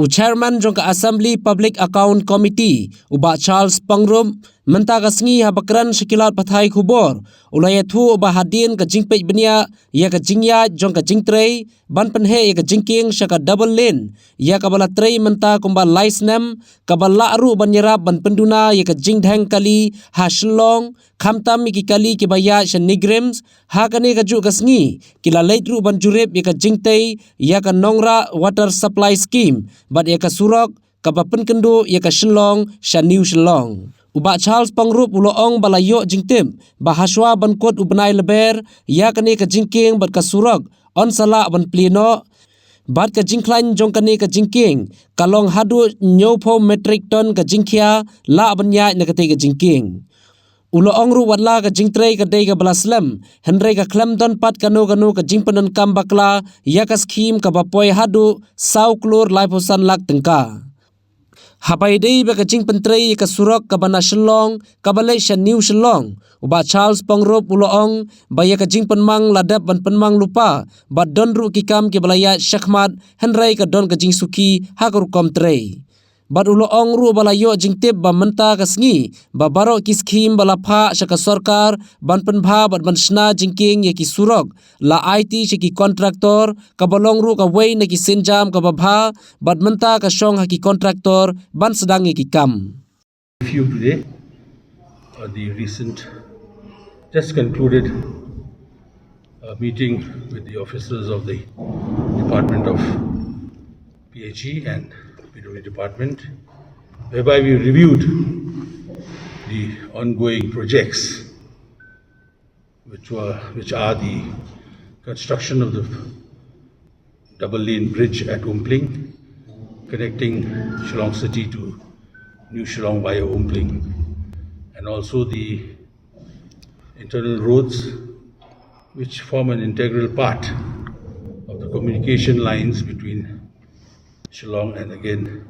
Chairman jong ka Assembly Public Account Committee uba Charles Pangrum menta ka sngi habakran shikilat pathai khubor ulaya thu uba hadin ka jingpej benia ya ka jingya jong ka jingtrei ban penhe ya ka jingkieng shaka double lane ya ka bala trei menta kumba license ka bala aru ban nyerap ban penduna ya ka jingdhang kali ha Shillong khamtam ki kali ki baya shan nigrims ha kane ka ju ka sngi kila leitru ban jurep ya ka jingtei ya ka nongra water supply scheme bat ya ka surok ka bapen kendo ya ka Shillong shan new Shillong uba Charles Pangrup uloong balayo jingtim bahaswa ban kot ubnai leber ya kane ka jingkieng bat ka surok on sala ban pleno bat ka jingklan jong kane ka jingkieng kalong hadu nyopo metric ton ka jingkhia la ban nya na ka te ka jingkieng uloong ru watla ka jingtrei ka dei ka balaslam henrei ka klam don pat kanu ka jingpanan kam bakla ya ka scheme ka bapoi hadu sau klur laiposan lak tengka hapai dei ba ka jingpentrei ka surok ka bana Shillong ka balai shan new Shillong uba Charles Pangrop uloong ba ya ka jingpan mang ladap ban penmang lupa ba don ru ki kam ki balaya shakhmat henrei ka don ka jingsuki hakur kom trei bat uloong ru balayo jingtip ba menta ka sngi ba baro ki scheme bala pha shaka sarkar ban penbha bat ban shna jingking ya ki surok la IT shiki kontraktor ka balong ru ka wei na ki sinjam ka babha bat menta ka shong ha ki kontraktor ban sedang ya ki kam Review today the recent just concluded meeting with the officers of the Department of PHE and PW Department, whereby we reviewed the ongoing projects, which are the construction of the double lane bridge at Umpling, connecting Shillong City to New Shillong via Umpling, and also the internal roads which form an integral part of the communication lines between Shillong and again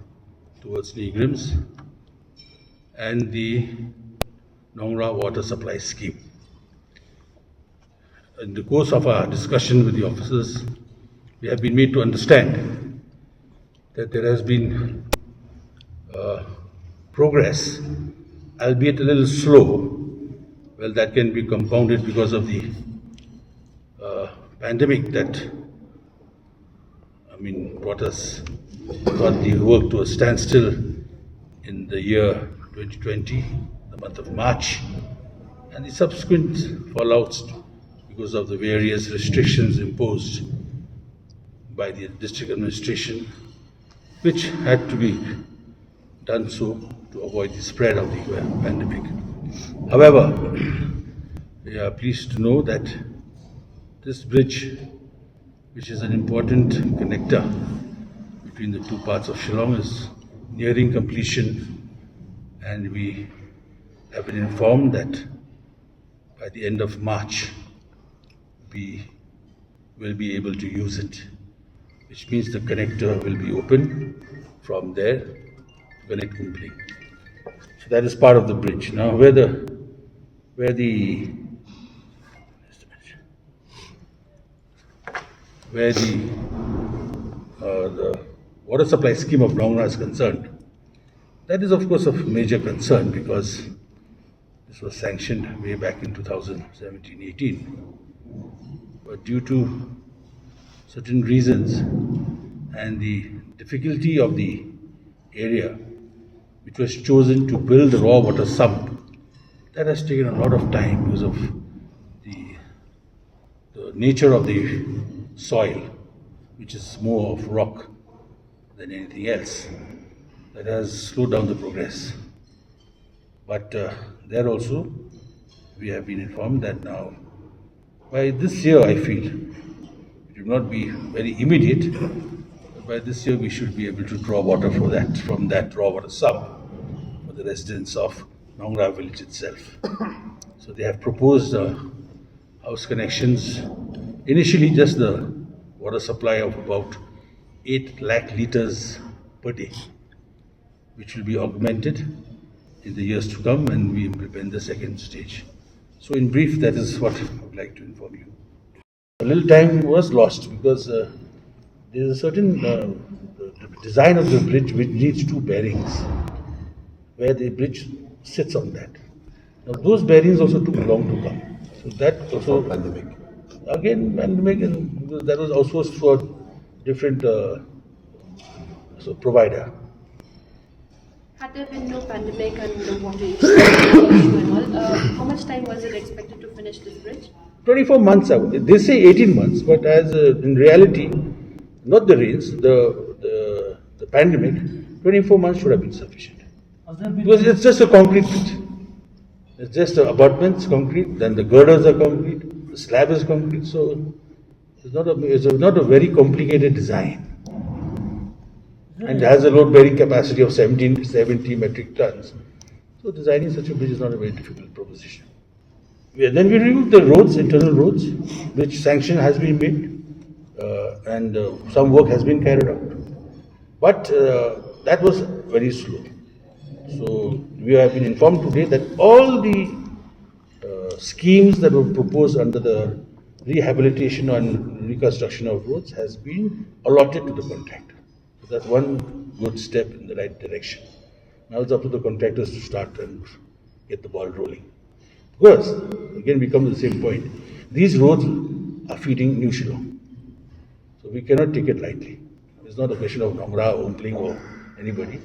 towards Nigrims, and the Nongra water supply scheme. In the course of our discussion with the officers, we have been made to understand that there has been progress, albeit a little slow. Well, that can be compounded because of the pandemic that brought the work to a standstill in the year 2020, the month of March, and the subsequent fallouts because of the various restrictions imposed by the district administration, which had to be done so to avoid the spread of the pandemic. However, we are pleased to know that this bridge, which is an important connector between the two parts of Shillong, is nearing completion, and we have been informed that by the end of March we will be able to use it, which means the connector will be open from there to connect Umpling. So that is part of the bridge. Now where the water supply scheme of Nongra is concerned, that is of course of major concern because this was sanctioned way back in 2017-18. But due to certain reasons and the difficulty of the area which was chosen to build the raw water sump, that has taken a lot of time because of the nature of the soil, which is more of rock than anything else. That has slowed down the progress. But there also we have been informed that now by this year, I feel it will not be very immediate, but by this year we should be able to draw water for that from that raw water sump for the residents of Nongra village itself. So they have proposed house connections, initially just the water supply of about 8 lakh litres per day, which will be augmented in the years to come when we implement the second stage. So in brief, that is what I would like to inform you. A little time was lost because there is a certain design of the bridge, which needs two bearings, where the bridge sits on that. Now those bearings also took long to come. So that also pandemic. Again, pandemic, and that was also for different provider. Had there been no pandemic and the water issue and all, how much time was it expected to finish this bridge? 24 months out. They say 18 months, but as in reality, not the rains, the pandemic, 24 months should have been sufficient. Because it's just a concrete bridge. It's just abutments, concrete, then the girders are concrete, the slab is concrete, so it's not a very complicated design. And it has a load bearing capacity of 70 metric tons. So designing such a bridge is not a very difficult proposition. Then we reviewed the roads, internal roads, which sanction has been made, and some work has been carried out. But that was very slow. So we have been informed today that all the schemes that were proposed under the rehabilitation and reconstruction of roads has been allotted to the contractor. So that's one good step in the right direction. Now it's up to the contractors to start and get the ball rolling. Because, again we come to the same point, these roads are feeding New Shillong. So we cannot take it lightly. It's not a question of Nongra, Ompling or anybody.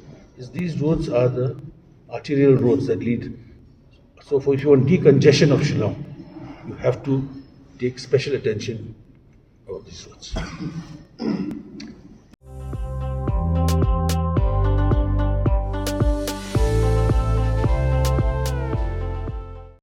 These roads are the arterial roads that lead. So if you want decongestion of Shillong, you have to take special attention about these roads.